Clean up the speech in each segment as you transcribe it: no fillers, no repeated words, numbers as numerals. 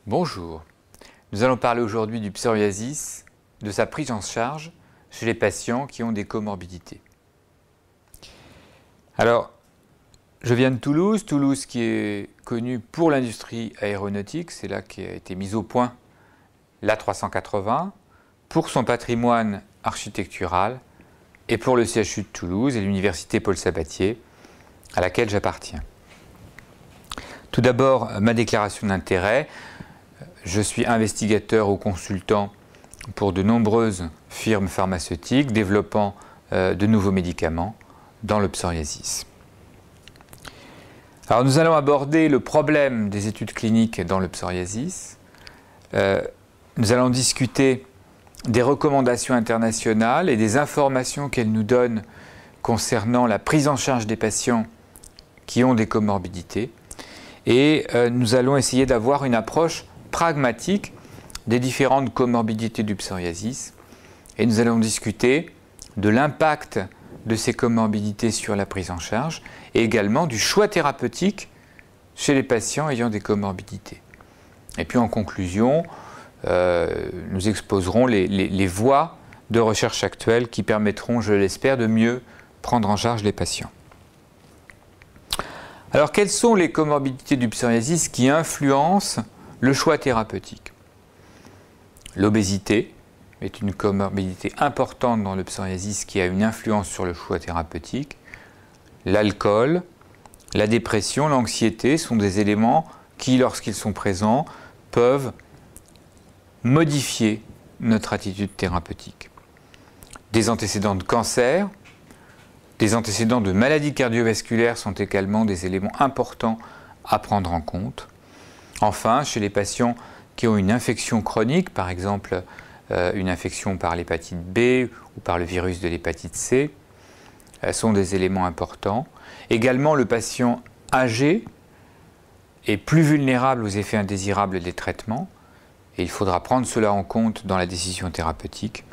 Bonjour, nous allons parler aujourd'hui du psoriasis, de sa prise en charge chez les patients qui ont des comorbidités. Alors, je viens de Toulouse, Toulouse qui est connue pour l'industrie aéronautique, c'est là qu'a été mise au point l'A380, pour son patrimoine architectural et pour le CHU de Toulouse et l'université Paul Sabatier à laquelle j'appartiens. Tout d'abord, ma déclaration d'intérêt. Je suis investigateur ou consultant pour de nombreuses firmes pharmaceutiques développant de nouveaux médicaments dans le psoriasis. Alors nous allons aborder le problème des études cliniques dans le psoriasis. Nous allons discuter des recommandations internationales et des informations qu'elles nous donnent concernant la prise en charge des patients qui ont des comorbidités. Et nous allons essayer d'avoir une approche pragmatique des différentes comorbidités du psoriasis. Et nous allons discuter de l'impact de ces comorbidités sur la prise en charge et également du choix thérapeutique chez les patients ayant des comorbidités. Et puis en conclusion, nous exposerons les voies de recherche actuelles qui permettront, je l'espère, de mieux prendre en charge les patients. Alors, quelles sont les comorbidités du psoriasis qui influencent le choix thérapeutique? L'obésité est une comorbidité importante dans le psoriasis qui a une influence sur le choix thérapeutique. L'alcool, la dépression, l'anxiété sont des éléments qui, lorsqu'ils sont présents, peuvent modifier notre attitude thérapeutique. Des antécédents de cancer, des antécédents de maladies cardiovasculaires sont également des éléments importants à prendre en compte. Enfin, chez les patients qui ont une infection chronique, par exemple une infection par l'hépatite B ou par le virus de l'hépatite C, sont des éléments importants. Également, le patient âgé est plus vulnérable aux effets indésirables des traitements et il faudra prendre cela en compte dans la décision thérapeutique.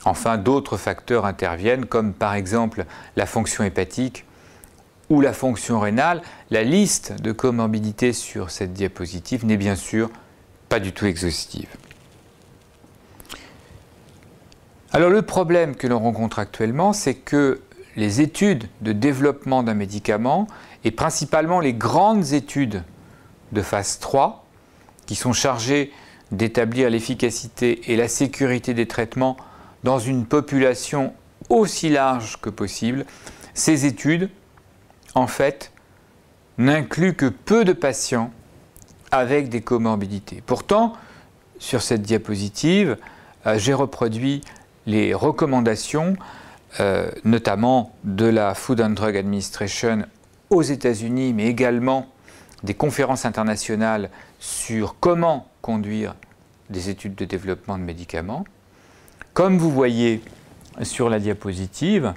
Enfin, d'autres facteurs interviennent comme par exemple la fonction hépatique ou la fonction rénale. La liste de comorbidités sur cette diapositive n'est bien sûr pas du tout exhaustive. Alors le problème que l'on rencontre actuellement, c'est que les études de développement d'un médicament, et principalement les grandes études de phase 3, qui sont chargées d'établir l'efficacité et la sécurité des traitements dans une population aussi large que possible, ces études, en fait, n'incluent que peu de patients avec des comorbidités. Pourtant, sur cette diapositive, j'ai reproduit les recommandations, notamment de la Food and Drug Administration aux États-Unis, mais également des conférences internationales sur comment conduire des études de développement de médicaments. Comme vous voyez sur la diapositive,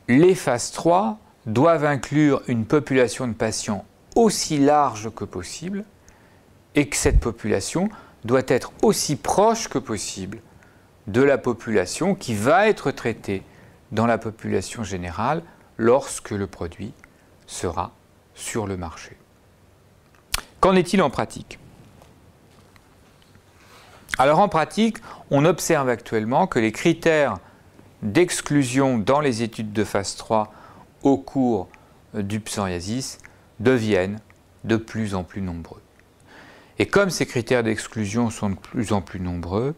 les phases 3 doivent inclure une population de patients aussi large que possible et que cette population doit être aussi proche que possible de la population qui va être traitée dans la population générale lorsque le produit sera sur le marché. Qu'en est-il en pratique ? Alors en pratique, on observe actuellement que les critères d'exclusion dans les études de phase 3 au cours du psoriasis deviennent de plus en plus nombreux. Et comme ces critères d'exclusion sont de plus en plus nombreux,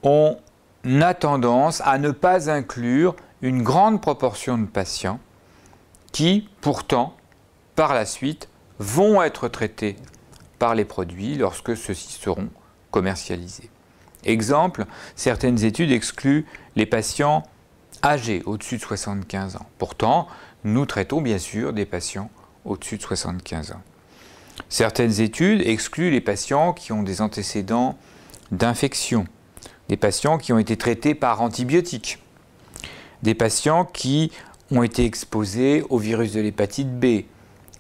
on a tendance à ne pas inclure une grande proportion de patients qui, pourtant, par la suite, vont être traités par les produits lorsque ceux-ci seront commercialisés. Exemple, certaines études excluent les patients âgés au-dessus de 75 ans. Pourtant, nous traitons bien sûr des patients au-dessus de 75 ans. Certaines études excluent les patients qui ont des antécédents d'infection, des patients qui ont été traités par antibiotiques, des patients qui ont été exposés au virus de l'hépatite B,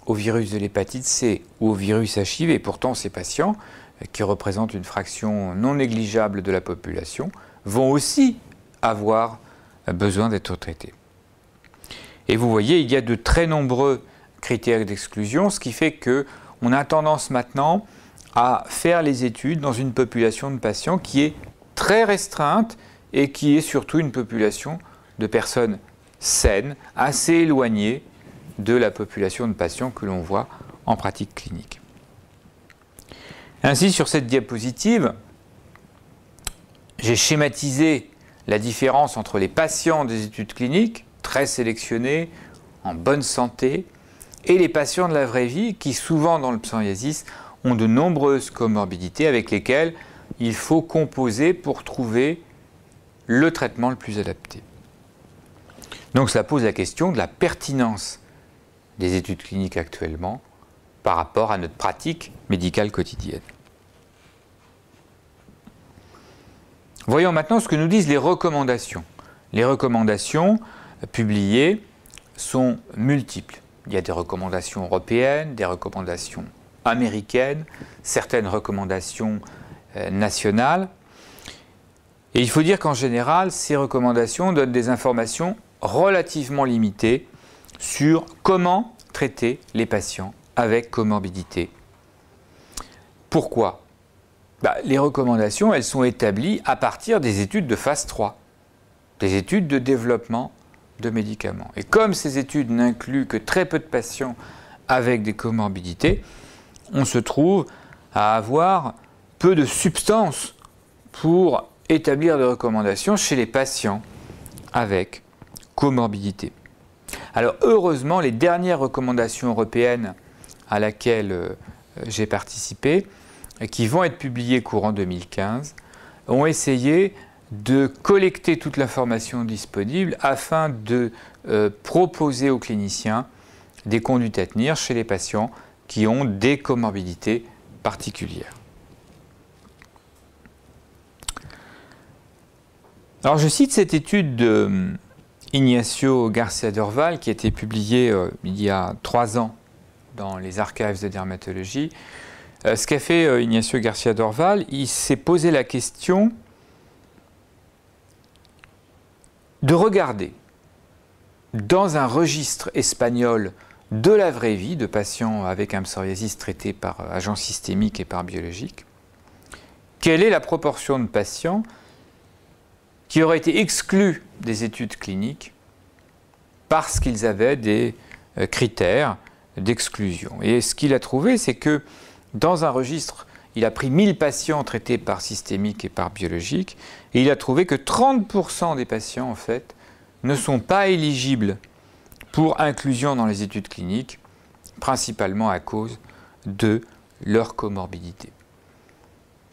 au virus de l'hépatite C ou au virus HIV. Pourtant, ces patients, qui représentent une fraction non négligeable de la population, vont aussi avoir besoin d'être traités. Et vous voyez, il y a de très nombreux critères d'exclusion, ce qui fait qu'on a tendance maintenant à faire les études dans une population de patients qui est très restreinte et qui est surtout une population de personnes saines, assez éloignées de la population de patients que l'on voit en pratique clinique. Ainsi, sur cette diapositive, j'ai schématisé la différence entre les patients des études cliniques, très sélectionnés, en bonne santé, et les patients de la vraie vie qui, souvent dans le psoriasis, ont de nombreuses comorbidités avec lesquelles il faut composer pour trouver le traitement le plus adapté. Donc cela pose la question de la pertinence des études cliniques actuellement par rapport à notre pratique médicale quotidienne. Voyons maintenant ce que nous disent les recommandations. Les recommandations publiées sont multiples. Il y a des recommandations européennes, des recommandations américaines, certaines recommandations nationales. Et il faut dire qu'en général, ces recommandations donnent des informations relativement limitées sur comment traiter les patients avec comorbidité. Pourquoi ? Les recommandations, elles sont établies à partir des études de phase 3, des études de développement de médicaments. Et comme ces études n'incluent que très peu de patients avec des comorbidités, on se trouve à avoir peu de substance pour établir des recommandations chez les patients avec comorbidité. Alors heureusement, les dernières recommandations européennes à laquelle j'ai participé, qui vont être publiées courant 2015, ont essayé de collecter toute l'information disponible afin de proposer aux cliniciens des conduites à tenir chez les patients qui ont des comorbidités particulières. Alors je cite cette étude de Ignacio Garcia Dorval qui a été publiée il y a 3 ans dans les archives de dermatologie. Ce qu'a fait Ignacio Garcia Dorval, il s'est posé la question de regarder dans un registre espagnol de la vraie vie de patients avec un psoriasis traités par agents systémiques et par biologiques, quelle est la proportion de patients qui auraient été exclus des études cliniques parce qu'ils avaient des critères d'exclusion. Et ce qu'il a trouvé, c'est que dans un registre, il a pris 1000 patients traités par systémique et par biologique, et il a trouvé que 30% des patients, en fait, ne sont pas éligibles pour inclusion dans les études cliniques, principalement à cause de leur comorbidité.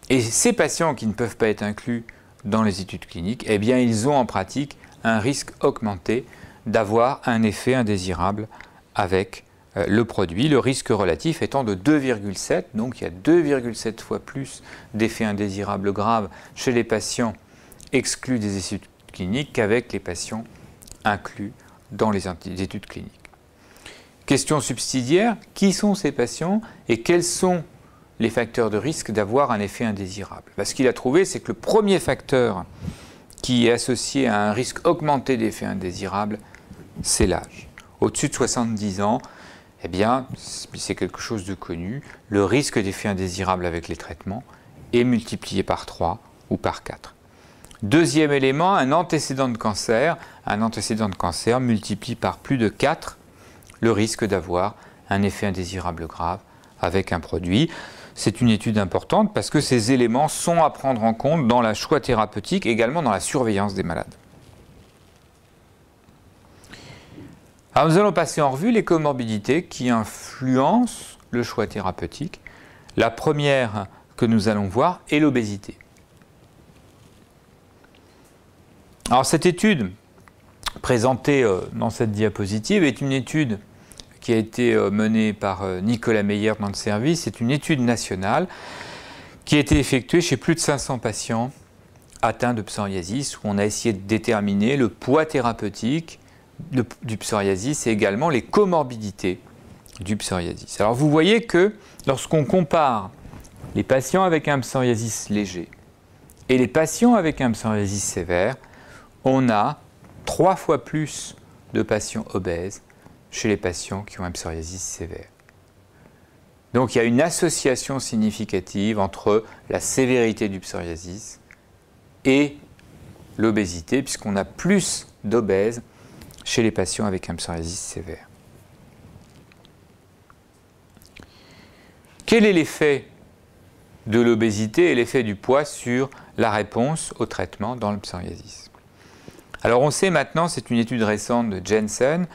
Et ces patients qui ne peuvent pas être inclus dans les études cliniques, eh bien, ils ont en pratique un risque augmenté d'avoir un effet indésirable avec le produit, le risque relatif étant de 2,7, donc il y a 2,7 fois plus d'effets indésirables graves chez les patients exclus des études cliniques qu'avec les patients inclus dans les études cliniques. Question subsidiaire, qui sont ces patients et quels sont les facteurs de risque d'avoir un effet indésirable? Ce qu'il a trouvé, c'est que le premier facteur qui est associé à un risque augmenté d'effets indésirables, c'est l'âge. Au-dessus de 70 ans, eh bien, c'est quelque chose de connu, le risque d'effet indésirable avec les traitements est multiplié par 3 ou par 4. Deuxième élément, un antécédent de cancer. Un antécédent de cancer multiplie par plus de 4 le risque d'avoir un effet indésirable grave avec un produit. C'est une étude importante parce que ces éléments sont à prendre en compte dans le choix thérapeutique, également dans la surveillance des malades. Alors nous allons passer en revue les comorbidités qui influencent le choix thérapeutique. La première que nous allons voir est l'obésité. Alors cette étude présentée dans cette diapositive est une étude qui a été menée par Nicolas Meyer dans le service. C'est une étude nationale qui a été effectuée chez plus de 500 patients atteints de psoriasis où on a essayé de déterminer le poids thérapeutique du psoriasis et également les comorbidités du psoriasis. Alors vous voyez que lorsqu'on compare les patients avec un psoriasis léger et les patients avec un psoriasis sévère, on a 3 fois plus de patients obèses chez les patients qui ont un psoriasis sévère. Donc il y a une association significative entre la sévérité du psoriasis et l'obésité, puisqu'on a plus d'obèses chez les patients avec un psoriasis sévère. Quel est l'effet de l'obésité et l'effet du poids sur la réponse au traitement dans le psoriasis? Alors on sait maintenant, c'est une étude récente de Jensen,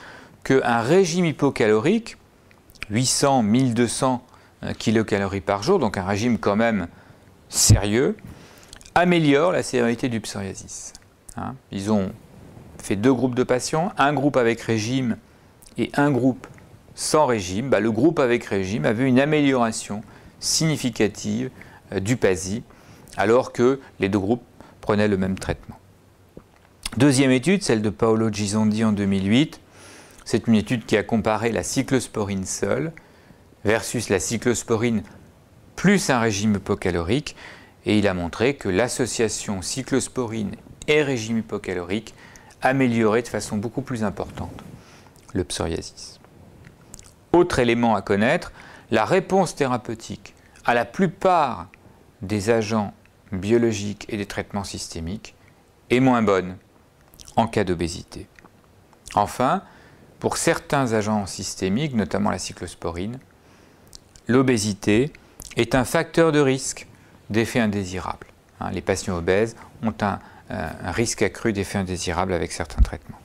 qu'un régime hypocalorique, 800-1200 kilocalories par jour, donc un régime quand même sérieux, améliore la sévérité du psoriasis. Ils ont fait 2 groupes de patients, un groupe avec régime et un groupe sans régime. Le groupe avec régime avait une amélioration significative du PASI, alors que les 2 groupes prenaient le même traitement. Deuxième étude, celle de Paolo Gisondi en 2008, c'est une étude qui a comparé la cyclosporine seule versus la cyclosporine plus un régime hypocalorique, et il a montré que l'association cyclosporine et régime hypocalorique améliorait de façon beaucoup plus importante le psoriasis. Autre élément à connaître, la réponse thérapeutique à la plupart des agents biologiques et des traitements systémiques est moins bonne en cas d'obésité. Enfin, pour certains agents systémiques, notamment la cyclosporine, l'obésité est un facteur de risque d'effets indésirables. Les patients obèses ont un risque accru d'effets indésirables avec certains traitements.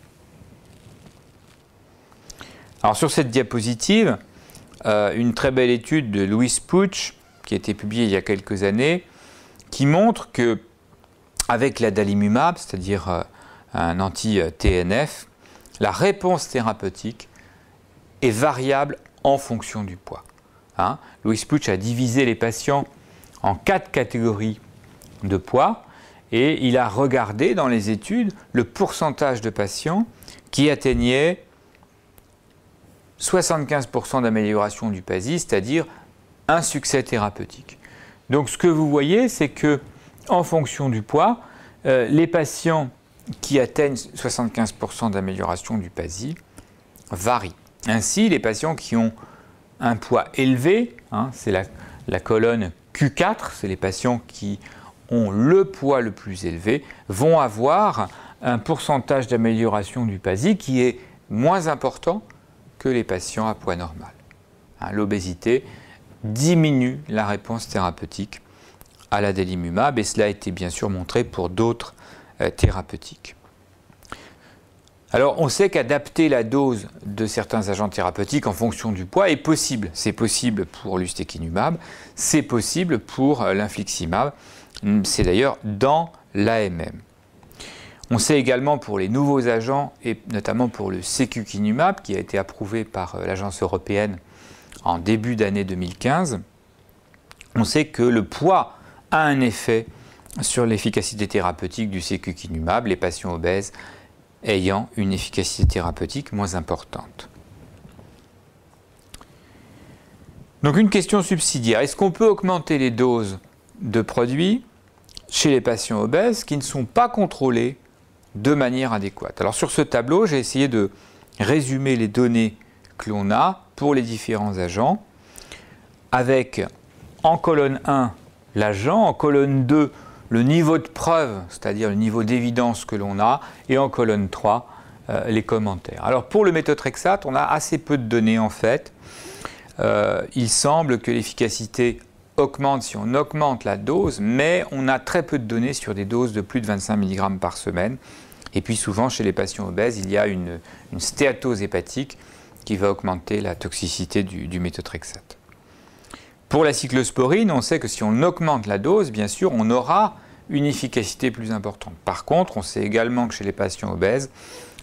Alors sur cette diapositive, une très belle étude de Louis Puig, qui a été publiée il y a quelques années, qui montre que avec l'adalimumab, c'est-à-dire un anti-TNF, la réponse thérapeutique est variable en fonction du poids. Louis Puig a divisé les patients en 4 catégories de poids et il a regardé dans les études le pourcentage de patients qui atteignaient 75% d'amélioration du PASI, c'est-à-dire un succès thérapeutique. Donc ce que vous voyez, c'est que en fonction du poids, les patients qui atteignent 75% d'amélioration du PASI varient. Ainsi, les patients qui ont un poids élevé, c'est la colonne Q4, c'est les patients qui ont le poids le plus élevé, vont avoir un pourcentage d'amélioration du PASI qui est moins important que les patients à poids normal. L'obésité diminue la réponse thérapeutique à l'adalimumab et cela a été bien sûr montré pour d'autres thérapeutiques. Alors on sait qu'adapter la dose de certains agents thérapeutiques en fonction du poids est possible. C'est possible pour l'ustekinumab, c'est possible pour l'infliximab, c'est d'ailleurs dans l'AMM. On sait également pour les nouveaux agents, et notamment pour le secukinumab, qui a été approuvé par l'Agence européenne en début d'année 2015, on sait que le poids a un effet sur l'efficacité thérapeutique du secukinumab, les patients obèses ayant une efficacité thérapeutique moins importante. Donc une question subsidiaire, est-ce qu'on peut augmenter les doses de produits chez les patients obèses qui ne sont pas contrôlés de manière adéquate? Alors sur ce tableau, j'ai essayé de résumer les données que l'on a pour les différents agents, avec en colonne 1 l'agent, en colonne 2 le niveau de preuve, c'est-à-dire le niveau d'évidence que l'on a, et en colonne 3 les commentaires. Alors pour le méthotrexate, on a assez peu de données en fait. Il semble que l'efficacité augmente si on augmente la dose, mais on a très peu de données sur des doses de plus de 25 mg par semaine. Et puis souvent chez les patients obèses, il y a une stéatose hépatique qui va augmenter la toxicité du méthotrexate. Pour la cyclosporine, on sait que si on augmente la dose, bien sûr, on aura une efficacité plus importante. Par contre, on sait également que chez les patients obèses,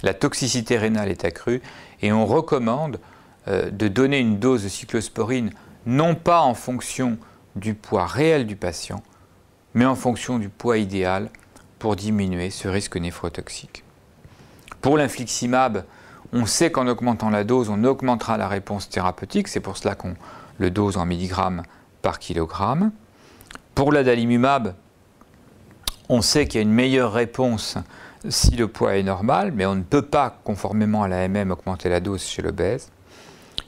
la toxicité rénale est accrue et on recommande de donner une dose de cyclosporine non pas en fonction du poids réel du patient, mais en fonction du poids idéal pour diminuer ce risque néphrotoxique. Pour l'infliximab, on sait qu'en augmentant la dose, on augmentera la réponse thérapeutique, c'est pour cela qu'on le dose en milligrammes par kilogramme. Pour l'adalimumab, on sait qu'il y a une meilleure réponse si le poids est normal, mais on ne peut pas, conformément à l'AMM, augmenter la dose chez l'obèse.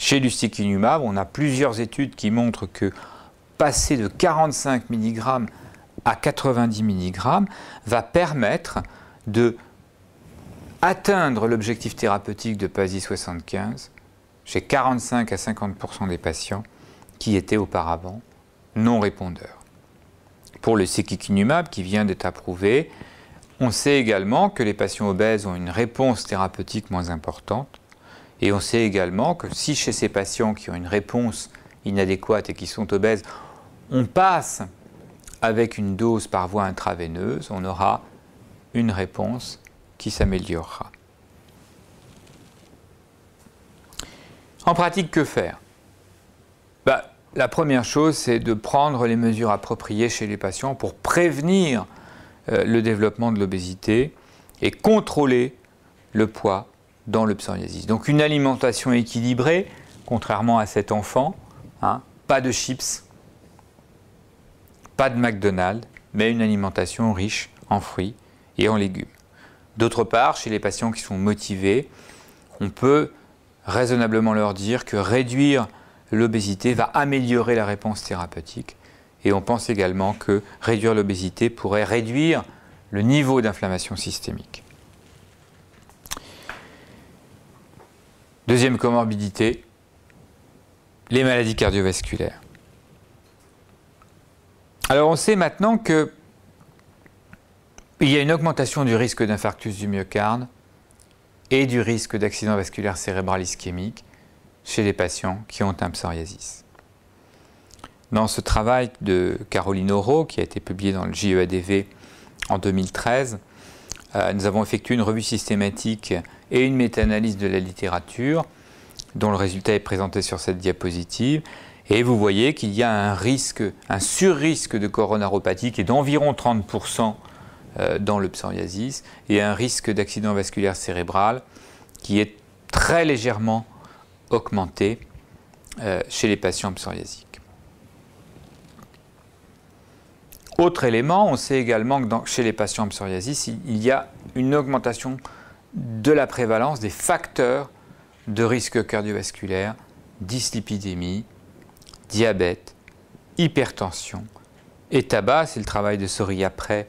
Chez l'ustekinumab, on a plusieurs études qui montrent que passer de 45 mg à 90 mg va permettre de atteindre l'objectif thérapeutique de PASI 75 chez 45 à 50% des patients qui étaient auparavant non répondeurs. Pour le secukinumab qui vient d'être approuvé, on sait également que les patients obèses ont une réponse thérapeutique moins importante et on sait également que si chez ces patients qui ont une réponse inadéquate et qui sont obèses, on passe avec une dose par voie intraveineuse, on aura une réponse qui s'améliorera. En pratique, que faire? La première chose, c'est de prendre les mesures appropriées chez les patients pour prévenir le développement de l'obésité et contrôler le poids dans le psoriasis. Donc une alimentation équilibrée, contrairement à cet enfant, pas de chips, pas de McDonald's, mais une alimentation riche en fruits et en légumes. D'autre part, chez les patients qui sont motivés, on peut raisonnablement leur dire que réduire l'obésité va améliorer la réponse thérapeutique. Et on pense également que réduire l'obésité pourrait réduire le niveau d'inflammation systémique. Deuxième comorbidité, les maladies cardiovasculaires. Alors on sait maintenant qu'il y a une augmentation du risque d'infarctus du myocarde et du risque d'accident vasculaire cérébral ischémique chez les patients qui ont un psoriasis. Dans ce travail de Caroline Auro, qui a été publié dans le JEADV en 2013, nous avons effectué une revue systématique et une méta-analyse de la littérature, dont le résultat est présenté sur cette diapositive. Et vous voyez qu'il y a un sur-risque de coronaropathie qui est d'environ 30% dans le psoriasis et un risque d'accident vasculaire cérébral qui est très légèrement augmenté chez les patients psoriasiques. Autre élément, on sait également que chez les patients psoriasis, il y a une augmentation de la prévalence des facteurs de risque cardiovasculaire, dyslipidémie, diabète, hypertension et tabac. C'est le travail de Sori-Après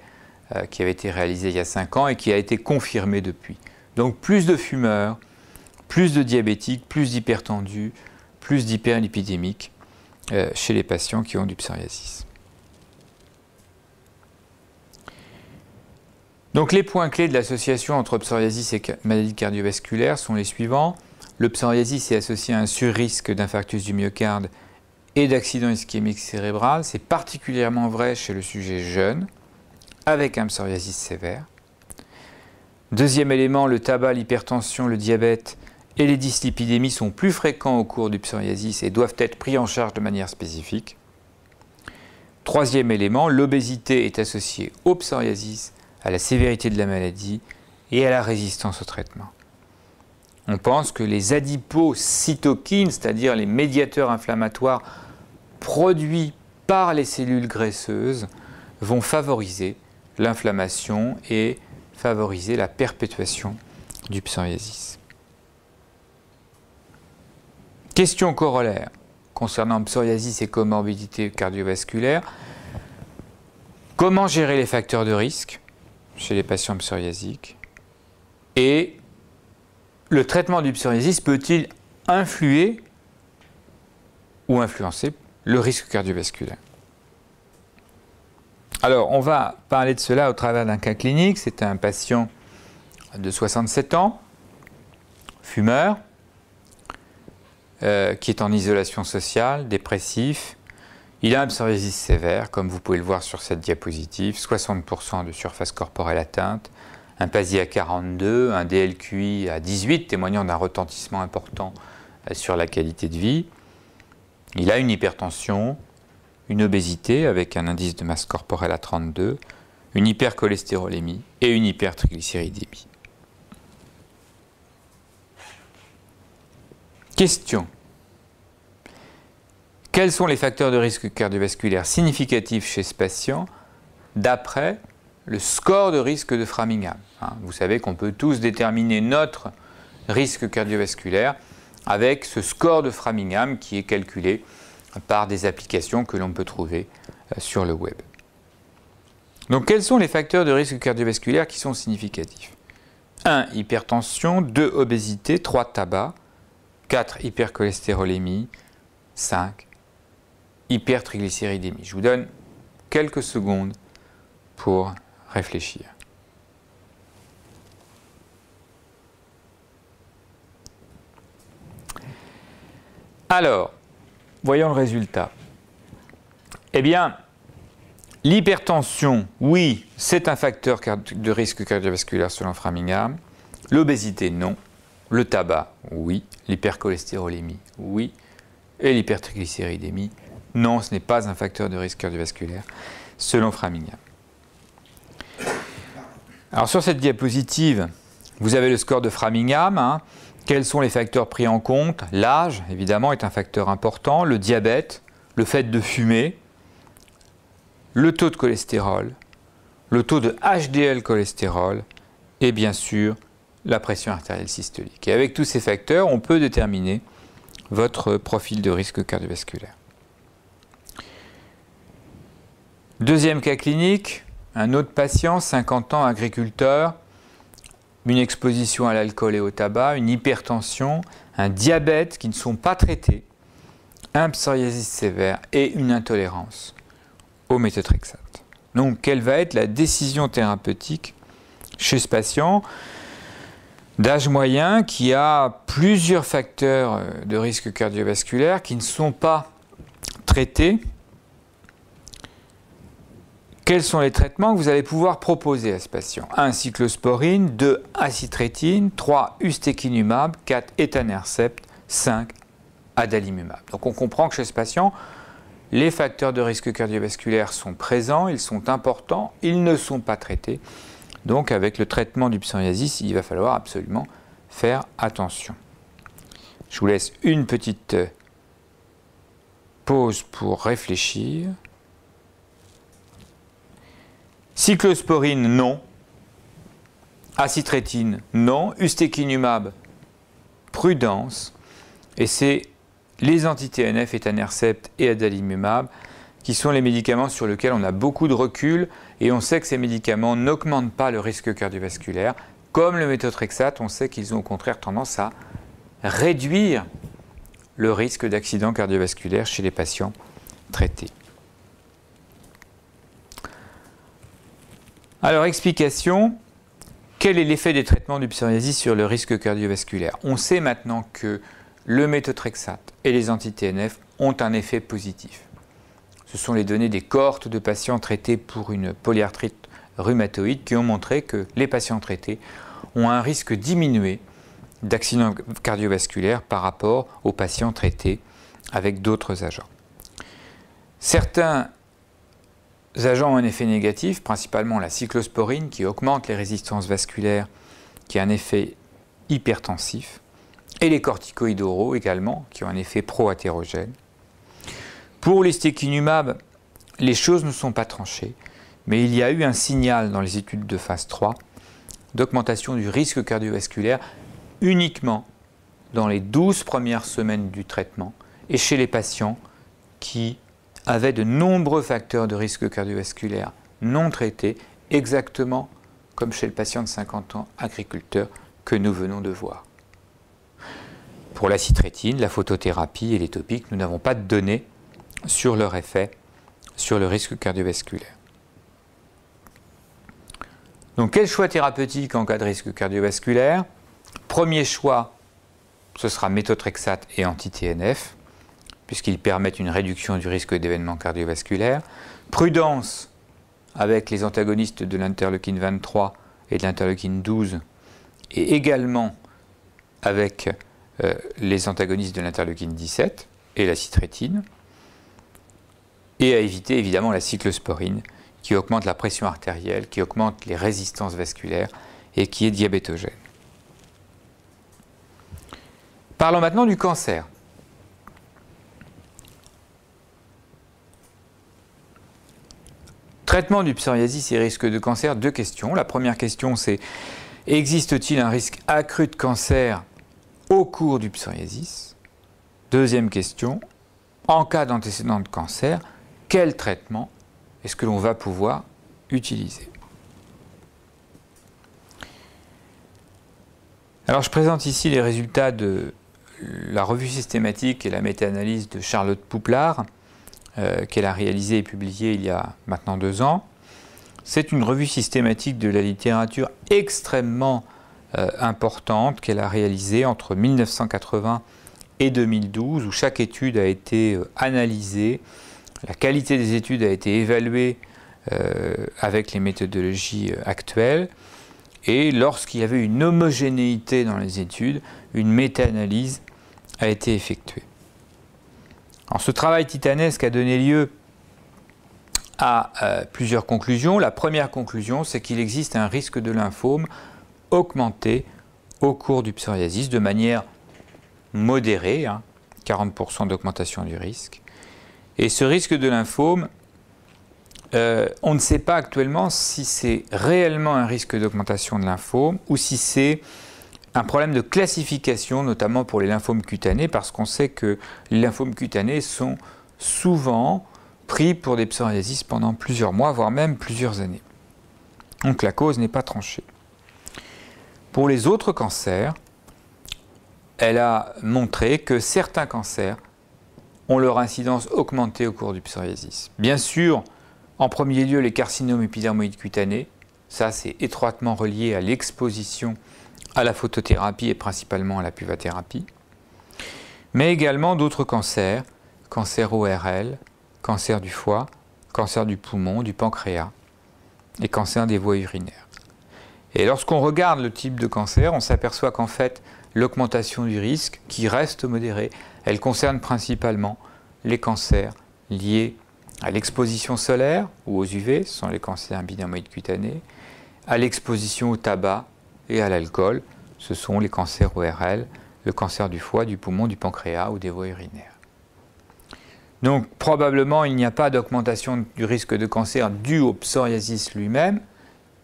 qui avait été réalisé il y a 5 ans et qui a été confirmé depuis. Donc plus de fumeurs, plus de diabétiques, plus d'hypertendus, plus d'hyperlipidémiques chez les patients qui ont du psoriasis. Donc les points clés de l'association entre psoriasis et maladies cardiovasculaires sont les suivants. Le psoriasis est associé à un surrisque d'infarctus du myocarde et d'accident ischémique cérébral. C'est particulièrement vrai chez le sujet jeune, avec un psoriasis sévère. Deuxième élément, le tabac, l'hypertension, le diabète et les dyslipidémies sont plus fréquents au cours du psoriasis et doivent être pris en charge de manière spécifique. Troisième élément, l'obésité est associée au psoriasis, à la sévérité de la maladie et à la résistance au traitement. On pense que les adipocytokines, c'est-à-dire les médiateurs inflammatoires produits par les cellules graisseuses, vont favoriser l'inflammation et favoriser la perpétuation du psoriasis. Question corollaire concernant psoriasis et comorbidité cardiovasculaire. Comment gérer les facteurs de risque chez les patients psoriasiques? Et le traitement du psoriasis peut-il influer ou influencer le risque cardiovasculaire? Alors, on va parler de cela au travers d'un cas clinique. C'est un patient de 67 ans, fumeur, qui est en isolation sociale, dépressif. Il a un psoriasis sévère, comme vous pouvez le voir sur cette diapositive, 60% de surface corporelle atteinte, un PASI à 42, un DLQI à 18, témoignant d'un retentissement important sur la qualité de vie. Il a une hypertension, une obésité avec un indice de masse corporelle à 32, une hypercholestérolémie et une hypertriglycéridémie. Question. Quels sont les facteurs de risque cardiovasculaire significatifs chez ce patient d'après le score de risque de Framingham? Vous savez qu'on peut tous déterminer notre risque cardiovasculaire avec ce score de Framingham qui est calculé par des applications que l'on peut trouver sur le web. Donc quels sont les facteurs de risque cardiovasculaire qui sont significatifs? 1. Hypertension, 2. Obésité, 3. Tabac, 4. Hypercholestérolémie, 5. Hypertriglycéridémie. Je vous donne quelques secondes pour réfléchir. Alors, voyons le résultat. Eh bien, l'hypertension, oui, c'est un facteur de risque cardiovasculaire selon Framingham. L'obésité, non. Le tabac, oui. L'hypercholestérolémie, oui. Et l'hypertriglycéridémie, non, ce n'est pas un facteur de risque cardiovasculaire selon Framingham. Alors sur cette diapositive, vous avez le score de Framingham. Hein. Quels sont les facteurs pris en compte? L'âge, évidemment, est un facteur important. Le diabète, le fait de fumer, le taux de cholestérol, le taux de HDL cholestérol et bien sûr la pression artérielle systolique. Et avec tous ces facteurs, on peut déterminer votre profil de risque cardiovasculaire. Deuxième cas clinique, un autre patient, 50 ans, agriculteur, une exposition à l'alcool et au tabac, une hypertension, un diabète qui ne sont pas traités, un psoriasis sévère et une intolérance au méthotrexate. Donc, quelle va être la décision thérapeutique chez ce patient d'âge moyen qui a plusieurs facteurs de risque cardiovasculaire qui ne sont pas traités? Quels sont les traitements que vous allez pouvoir proposer à ce patient? 1. Cyclosporine, 2. Acitrétine, 3. Ustekinumab, 4. Etanercept, 5. Adalimumab. Donc on comprend que chez ce patient, les facteurs de risque cardiovasculaire sont présents, ils sont importants, ils ne sont pas traités. Donc avec le traitement du psoriasis, il va falloir absolument faire attention. Je vous laisse une petite pause pour réfléchir. Cyclosporine, non. Acitrétine, non. Ustekinumab, prudence. Et c'est les anti-TNF, etanercept et adalimumab qui sont les médicaments sur lesquels on a beaucoup de recul et on sait que ces médicaments n'augmentent pas le risque cardiovasculaire. Comme le méthotrexate, on sait qu'ils ont au contraire tendance à réduire le risque d'accident cardiovasculaire chez les patients traités. Alors, explication, quel est l'effet des traitements du psoriasis sur le risque cardiovasculaire? On sait maintenant que le méthotrexate et les anti-TNF ont un effet positif. Ce sont les données des cohortes de patients traités pour une polyarthrite rhumatoïde qui ont montré que les patients traités ont un risque diminué d'accident cardiovasculaire par rapport aux patients traités avec d'autres agents. Certains agents ont un effet négatif, principalement la cyclosporine qui augmente les résistances vasculaires, qui a un effet hypertensif, et les corticoïdes oraux également, qui ont un effet pro-athérogène. Pour l'ustekinumab, les choses ne sont pas tranchées, mais il y a eu un signal dans les études de phase 3 d'augmentation du risque cardiovasculaire uniquement dans les 12 premières semaines du traitement et chez les patients qui avaient de nombreux facteurs de risque cardiovasculaire non traités, exactement comme chez le patient de 50 ans agriculteur que nous venons de voir. Pour l'acitrétine, la photothérapie et les topiques, nous n'avons pas de données sur leur effet sur le risque cardiovasculaire. Donc quel choix thérapeutique en cas de risque cardiovasculaire? Premier choix, ce sera méthotrexate et anti-TNF, puisqu'ils permettent une réduction du risque d'événements cardiovasculaires. Prudence avec les antagonistes de l'interleukine 23 et de l'interleukine 12, et également avec les antagonistes de l'interleukine 17 et la l'acitrétine. Et à éviter évidemment la cyclosporine, qui augmente la pression artérielle, qui augmente les résistances vasculaires et qui est diabétogène. Parlons maintenant du cancer. Traitement du psoriasis et risque de cancer, deux questions. La première question, c'est: existe-t-il un risque accru de cancer au cours du psoriasis. Deuxième question, en cas d'antécédent de cancer, quel traitement est-ce que l'on va pouvoir utiliser? Alors je présente ici les résultats de la revue systématique et la méta-analyse de Charlotte Pouplard, qu'elle a réalisée et publiée il y a maintenant 2 ans. C'est une revue systématique de la littérature extrêmement importante qu'elle a réalisée entre 1980 et 2012, où chaque étude a été analysée, la qualité des études a été évaluée avec les méthodologies actuelles, et lorsqu'il y avait une homogénéité dans les études, une méta-analyse a été effectuée. Alors, ce travail titanesque a donné lieu à plusieurs conclusions. La première conclusion, c'est qu'il existe un risque de lymphome augmenté au cours du psoriasis de manière modérée, 40% d'augmentation du risque. Et ce risque de lymphome, on ne sait pas actuellement si c'est réellement un risque d'augmentation de lymphome ou si c'est un problème de classification, notamment pour les lymphomes cutanés, parce qu'on sait que les lymphomes cutanés sont souvent pris pour des psoriasis pendant plusieurs mois, voire même plusieurs années. Donc la cause n'est pas tranchée. Pour les autres cancers, elle a montré que certains cancers ont leur incidence augmentée au cours du psoriasis. Bien sûr, en premier lieu, les carcinomes épidermoïdes cutanés, ça c'est étroitement relié à l'exposition à la photothérapie et principalement à la puvathérapie, mais également d'autres cancers, cancer ORL, cancer du foie, cancer du poumon, du pancréas et cancer des voies urinaires. Et lorsqu'on regarde le type de cancer, on s'aperçoit qu'en fait, l'augmentation du risque, qui reste modérée, elle concerne principalement les cancers liés à l'exposition solaire ou aux UV, ce sont les cancers épidermoïdes cutanés, à l'exposition au tabac et à l'alcool, ce sont les cancers ORL, le cancer du foie, du poumon, du pancréas ou des voies urinaires. Donc probablement il n'y a pas d'augmentation du risque de cancer due au psoriasis lui-même,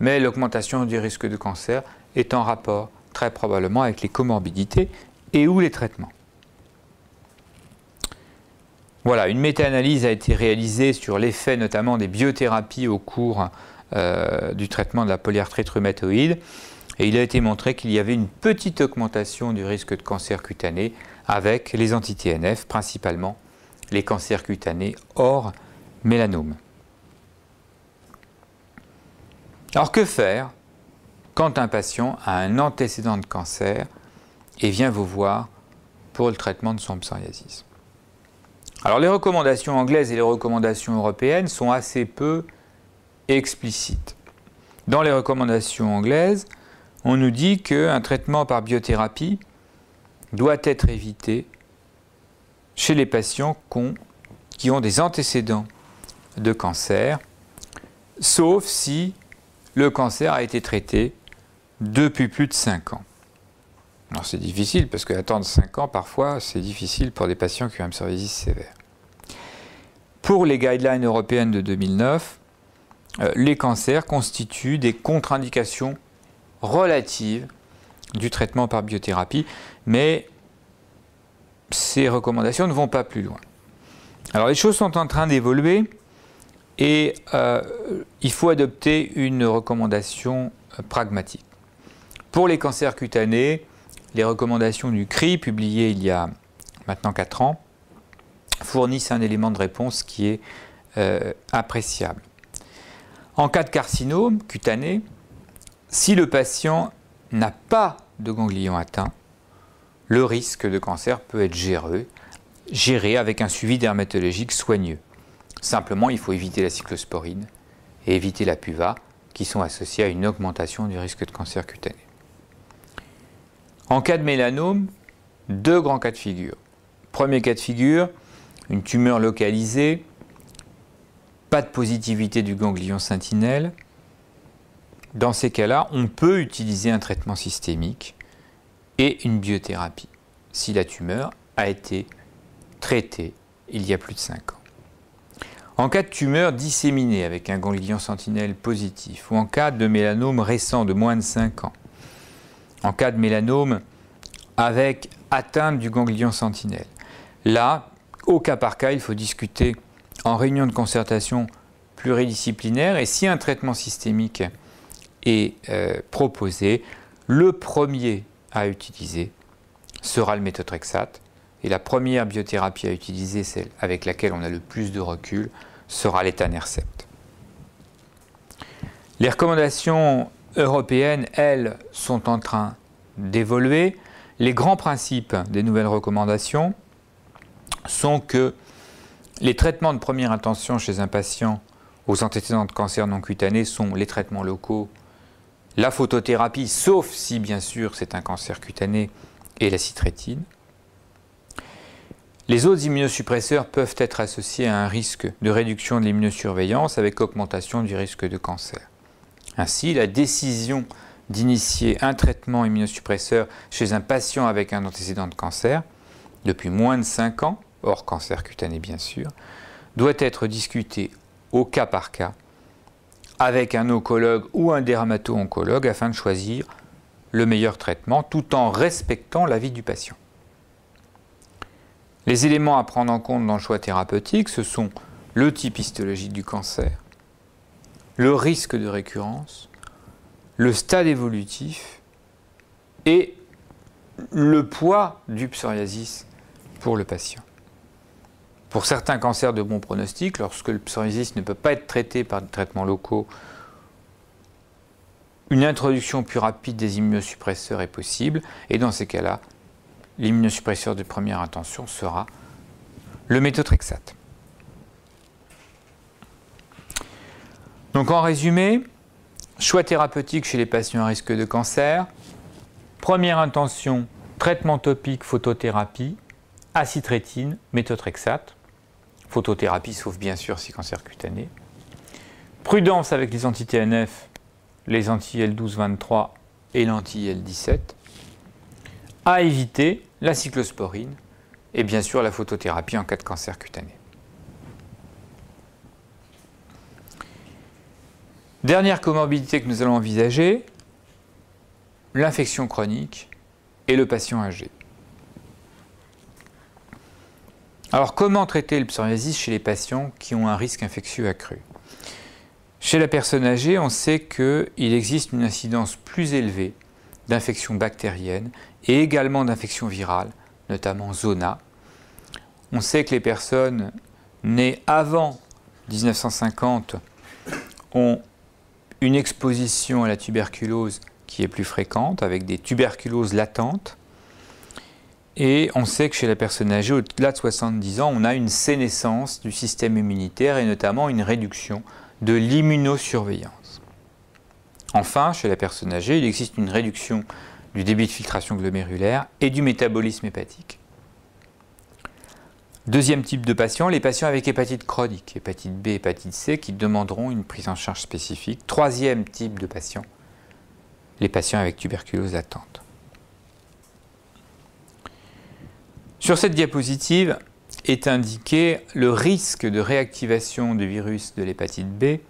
mais l'augmentation du risque de cancer est en rapport très probablement avec les comorbidités et ou les traitements. Voilà, une méta-analyse a été réalisée sur l'effet notamment des biothérapies au cours du traitement de la polyarthrite rhumatoïde, et il a été montré qu'il y avait une petite augmentation du risque de cancer cutané avec les anti-TNF, principalement les cancers cutanés hors mélanome. Alors que faire quand un patient a un antécédent de cancer et vient vous voir pour le traitement de son psoriasis? Alors les recommandations anglaises et les recommandations européennes sont assez peu explicites. Dans les recommandations anglaises, on nous dit qu'un traitement par biothérapie doit être évité chez les patients qui ont des antécédents de cancer, sauf si le cancer a été traité depuis plus de 5 ans. Alors c'est difficile parce qu'attendre 5 ans, parfois, c'est difficile pour des patients qui ont un psoriasis sévère. Pour les guidelines européennes de 2009, les cancers constituent des contre-indications relatives du traitement par biothérapie, mais ces recommandations ne vont pas plus loin. Alors les choses sont en train d'évoluer et il faut adopter une recommandation pragmatique. Pour les cancers cutanés, les recommandations du CRI, publiées il y a maintenant 4 ans, fournissent un élément de réponse qui est appréciable. En cas de carcinome cutané, si le patient n'a pas de ganglion atteint, le risque de cancer peut être géré avec un suivi dermatologique soigneux. Simplement, il faut éviter la cyclosporine et éviter la puva, qui sont associés à une augmentation du risque de cancer cutané. En cas de mélanome, 2 grands cas de figure. Premier cas de figure, une tumeur localisée, pas de positivité du ganglion sentinelle. Dans ces cas-là, on peut utiliser un traitement systémique et une biothérapie, si la tumeur a été traitée il y a plus de 5 ans. En cas de tumeur disséminée avec un ganglion sentinelle positif, ou en cas de mélanome récent de moins de 5 ans, en cas de mélanome avec atteinte du ganglion sentinelle. Là, au cas par cas, il faut discuter en réunion de concertation pluridisciplinaire et si un traitement systémique est proposé, le premier à utiliser sera le méthotrexate et la première biothérapie à utiliser, celle avec laquelle on a le plus de recul, sera l'étanercept. Les recommandations européennes, elles, sont en train d'évoluer. Les grands principes des nouvelles recommandations sont que les traitements de première intention chez un patient aux antécédents de cancer non cutané sont les traitements locaux, la photothérapie, sauf si bien sûr c'est un cancer cutané, et la citrétine. Les autres immunosuppresseurs peuvent être associés à un risque de réduction de l'immunosurveillance avec augmentation du risque de cancer. Ainsi, la décision d'initier un traitement immunosuppresseur chez un patient avec un antécédent de cancer, depuis moins de 5 ans, hors cancer cutané bien sûr, doit être discutée au cas par cas avec un oncologue ou un dermato-oncologue afin de choisir le meilleur traitement tout en respectant l'avis du patient. Les éléments à prendre en compte dans le choix thérapeutique, ce sont le type histologique du cancer, le risque de récurrence, le stade évolutif et le poids du psoriasis pour le patient. Pour certains cancers de bon pronostic, lorsque le psoriasis ne peut pas être traité par des traitements locaux, une introduction plus rapide des immunosuppresseurs est possible et dans ces cas-là, l'immunosuppresseur de première intention sera le méthotrexate. Donc en résumé, choix thérapeutique chez les patients à risque de cancer, première intention, traitement topique, photothérapie, acitrétine, méthotrexate, photothérapie sauf bien sûr si cancer cutané, prudence avec les anti-TNF, les anti-L12-23 et l'anti-L17, à éviter la cyclosporine et bien sûr la photothérapie en cas de cancer cutané. Dernière comorbidité que nous allons envisager, l'infection chronique et le patient âgé. Alors comment traiter le psoriasis chez les patients qui ont un risque infectieux accru? Chez la personne âgée, on sait qu'il existe une incidence plus élevée d'infections bactériennes et également d'infections virales, notamment zona. On sait que les personnes nées avant 1950 ont une exposition à la tuberculose qui est plus fréquente, avec des tuberculoses latentes. Et on sait que chez la personne âgée, au-delà de 70 ans, on a une sénescence du système immunitaire et notamment une réduction de l'immunosurveillance. Enfin, chez la personne âgée, il existe une réduction du débit de filtration glomérulaire et du métabolisme hépatique. Deuxième type de patients, les patients avec hépatite chronique, hépatite B, hépatite C, qui demanderont une prise en charge spécifique. Troisième type de patients, les patients avec tuberculose latente. Sur cette diapositive est indiqué le risque de réactivation du virus de l'hépatite B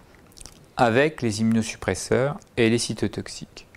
avec les immunosuppresseurs et les cytotoxiques.